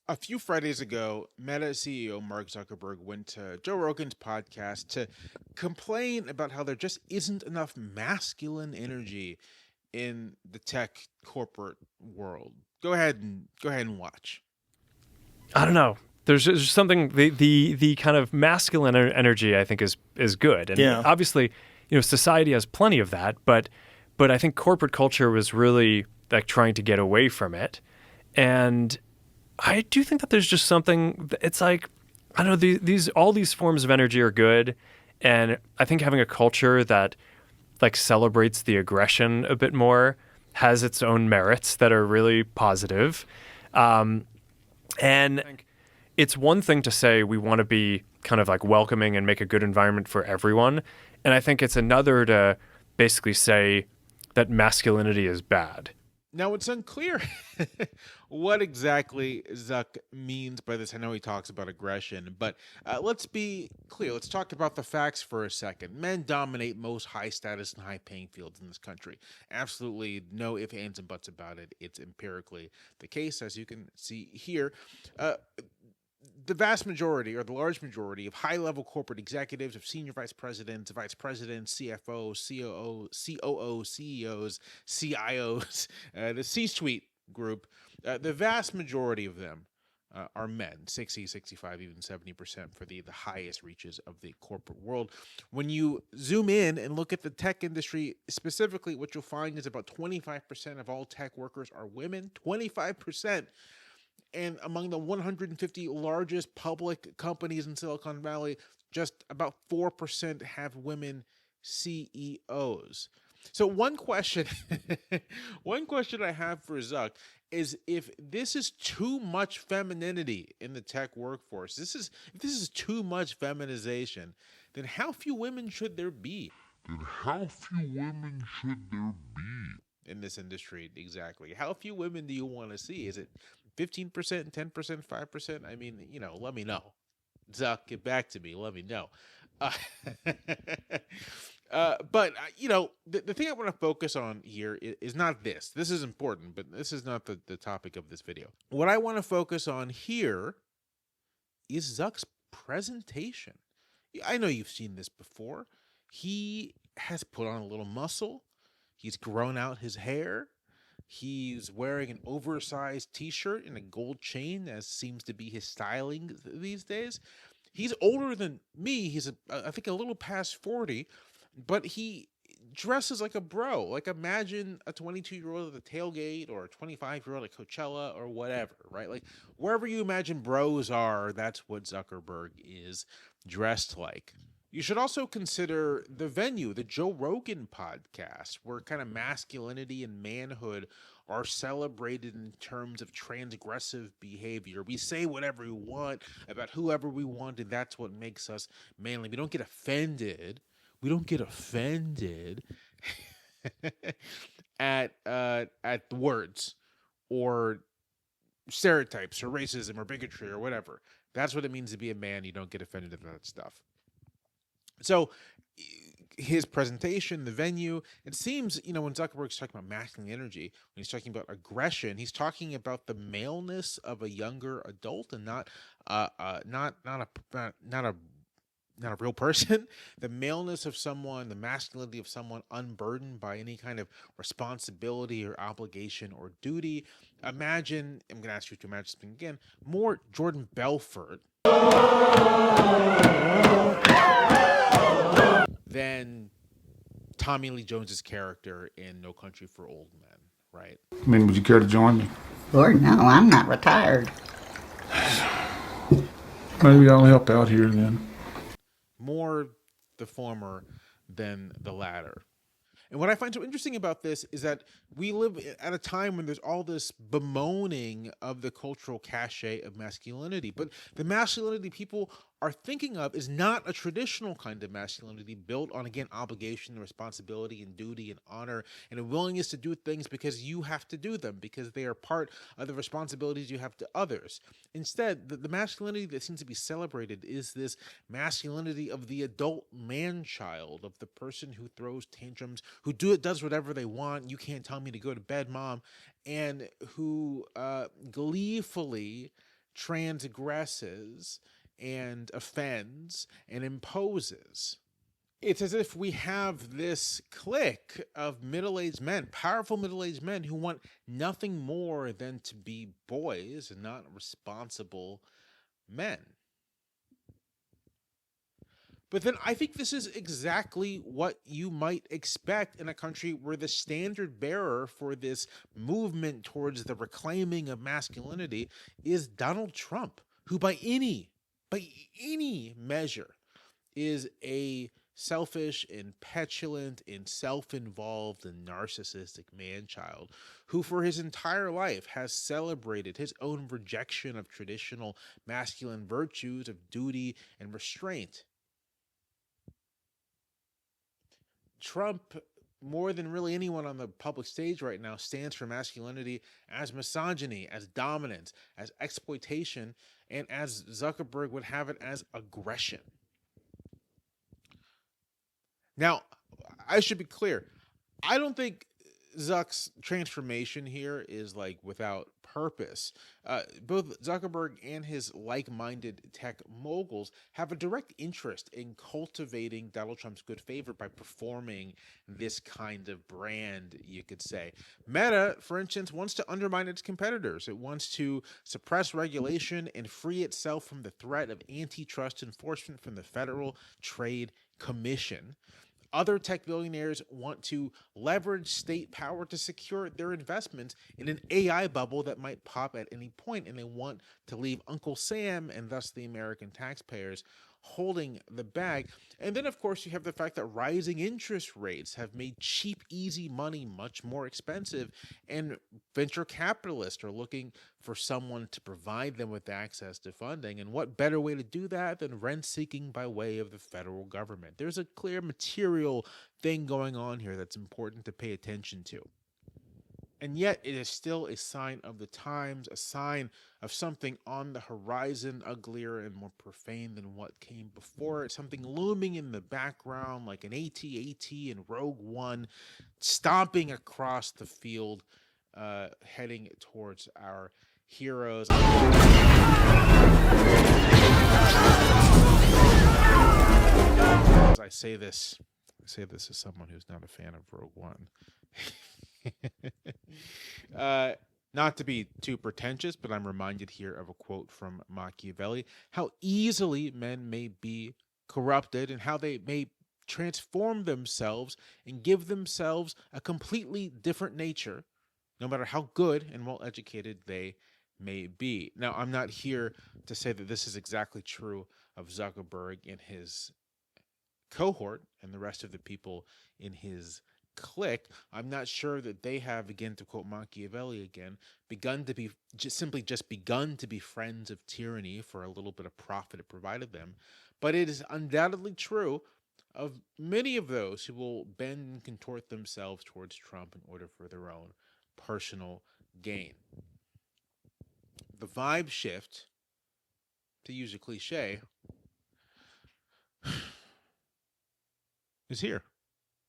A few Fridays ago, Meta CEO Mark Zuckerberg went to Joe Rogan's podcast to complain about how there just isn't enough masculine energy in the tech corporate world. Go ahead and watch. I don't know. There's just something the kind of masculine energy I think is good, and Yeah. obviously, society has plenty of that, but I think corporate culture was really like trying to get away from it, and I do think that there's just something. It's like I don't know. These all these forms of energy are good, and I think having a culture that like celebrates the aggression a bit more has its own merits that are really positive. And it's one thing to say we want to be kind of like welcoming and make a good environment for everyone. And I think it's another to basically say that masculinity is bad. Now, it's unclear what exactly Zuck means by this. I know he talks about aggression, but let's be clear. Let's talk about the facts for a second. Men dominate most high status and high paying fields in this country. Absolutely no ifs, ands, and buts about it. It's empirically the case, as you can see here. The vast majority or the large majority of high-level corporate executives, of senior vice presidents, CFOs, COOs, CEOs, CIOs, the C-suite group, the vast majority of them are men, 60, 65, even 70% for the highest reaches of the corporate world. When you zoom in and look at the tech industry specifically, what you'll find is about 25% of all tech workers are women, 25%. And among the 150 largest public companies in Silicon Valley, just about 4% have women CEOs. So one question, one question I have for Zuck is if this is too much femininity in the tech workforce, if this is too much feminization, then how few women should there be? In this industry exactly? How few women do you want to see? Is it 15%, 10%, 5%? I mean, let me know. Zuck, get back to me. Let me know. Uh, the thing I want to focus on here is not this. This is important, but this is not the topic of this video. What I want to focus on here is Zuck's presentation. I know you've seen this before. He has put on a little muscle. He's grown out his hair. He's wearing an oversized t-shirt and a gold chain, as seems to be his styling these days. He's older than me. He's, I think, a little past 40, but he dresses like a bro. Like, imagine a 22-year-old at the tailgate or a 25-year-old at Coachella or whatever, right? Like, wherever you imagine bros are, that's what Zuckerberg is dressed like. You should also consider the venue, the Joe Rogan podcast, where kind of masculinity and manhood are celebrated in terms of transgressive behavior. We say whatever we want about whoever we want, and that's what makes us manly. We don't get offended. We don't get offended at the words or stereotypes or racism or bigotry or whatever. That's what it means to be a man. You don't get offended at that stuff. So his presentation, the venue, it seems, when Zuckerberg's talking about masculine energy, when he's talking about aggression, he's talking about the maleness of a younger adult and not a real person, the maleness of someone, the masculinity of someone unburdened by any kind of responsibility or obligation or duty. I'm going to ask you to imagine something again, more Jordan Belfort than Tommy Lee Jones's character in No Country for Old Men, right? I mean, would you care to join me? Lord, no, I'm not retired. Maybe I'll help out here then. More the former than the latter. And what I find so interesting about this is that we live at a time when there's all this bemoaning of the cultural cachet of masculinity. But the masculinity people are thinking of is not a traditional kind of masculinity built on, again, obligation and responsibility and duty and honor and a willingness to do things because you have to do them, because they are part of the responsibilities you have to others. Instead, the masculinity that seems to be celebrated is this masculinity of the adult man-child, of the person who throws tantrums, who does whatever they want. You can't tell me to go to bed, mom. And who gleefully transgresses and offends and imposes. It's as if we have this clique of middle-aged men, powerful middle-aged men who want nothing more than to be boys and not responsible men. But then I think this is exactly what you might expect in a country where the standard bearer for this movement towards the reclaiming of masculinity is Donald Trump, who by any measure is a selfish and petulant and self-involved and narcissistic man-child who for his entire life has celebrated his own rejection of traditional masculine virtues of duty and restraint. Trump, more than really anyone on the public stage right now, stands for masculinity as misogyny, as dominance, as exploitation, and as Zuckerberg would have it, as aggression. Now, I should be clear. I don't think Zuck's transformation here is like without purpose. Both Zuckerberg and his like-minded tech moguls have a direct interest in cultivating Donald Trump's good favor by performing this kind of brand, you could say. Meta, for instance, wants to undermine its competitors. It wants to suppress regulation and free itself from the threat of antitrust enforcement from the Federal Trade Commission. Other tech billionaires want to leverage state power to secure their investments in an AI bubble that might pop at any point, and they want to leave Uncle Sam and thus the American taxpayers holding the bag. And then, of course, you have the fact that rising interest rates have made cheap, easy money much more expensive, and venture capitalists are looking for someone to provide them with access to funding. And what better way to do that than rent seeking by way of the federal government? There's a clear material thing going on here that's important to pay attention to. And yet it is still a sign of the times, a sign of something on the horizon, uglier and more profane than what came before it, something looming in the background like an AT-AT in Rogue One, stomping across the field, heading towards our heroes. I say this as someone who's not a fan of Rogue One. Not to be too pretentious, but I'm reminded here of a quote from Machiavelli: how easily men may be corrupted and how they may transform themselves and give themselves a completely different nature, no matter how good and well educated they may be. Now, I'm not here to say that this is exactly true of Zuckerberg and his cohort and the rest of the people in his clique. I'm not sure that they have, again, to quote Machiavelli again, begun to be friends of tyranny for a little bit of profit it provided them. But it is undoubtedly true of many of those who will bend and contort themselves towards Trump in order for their own personal gain. The vibe shift, to use a cliche, is here.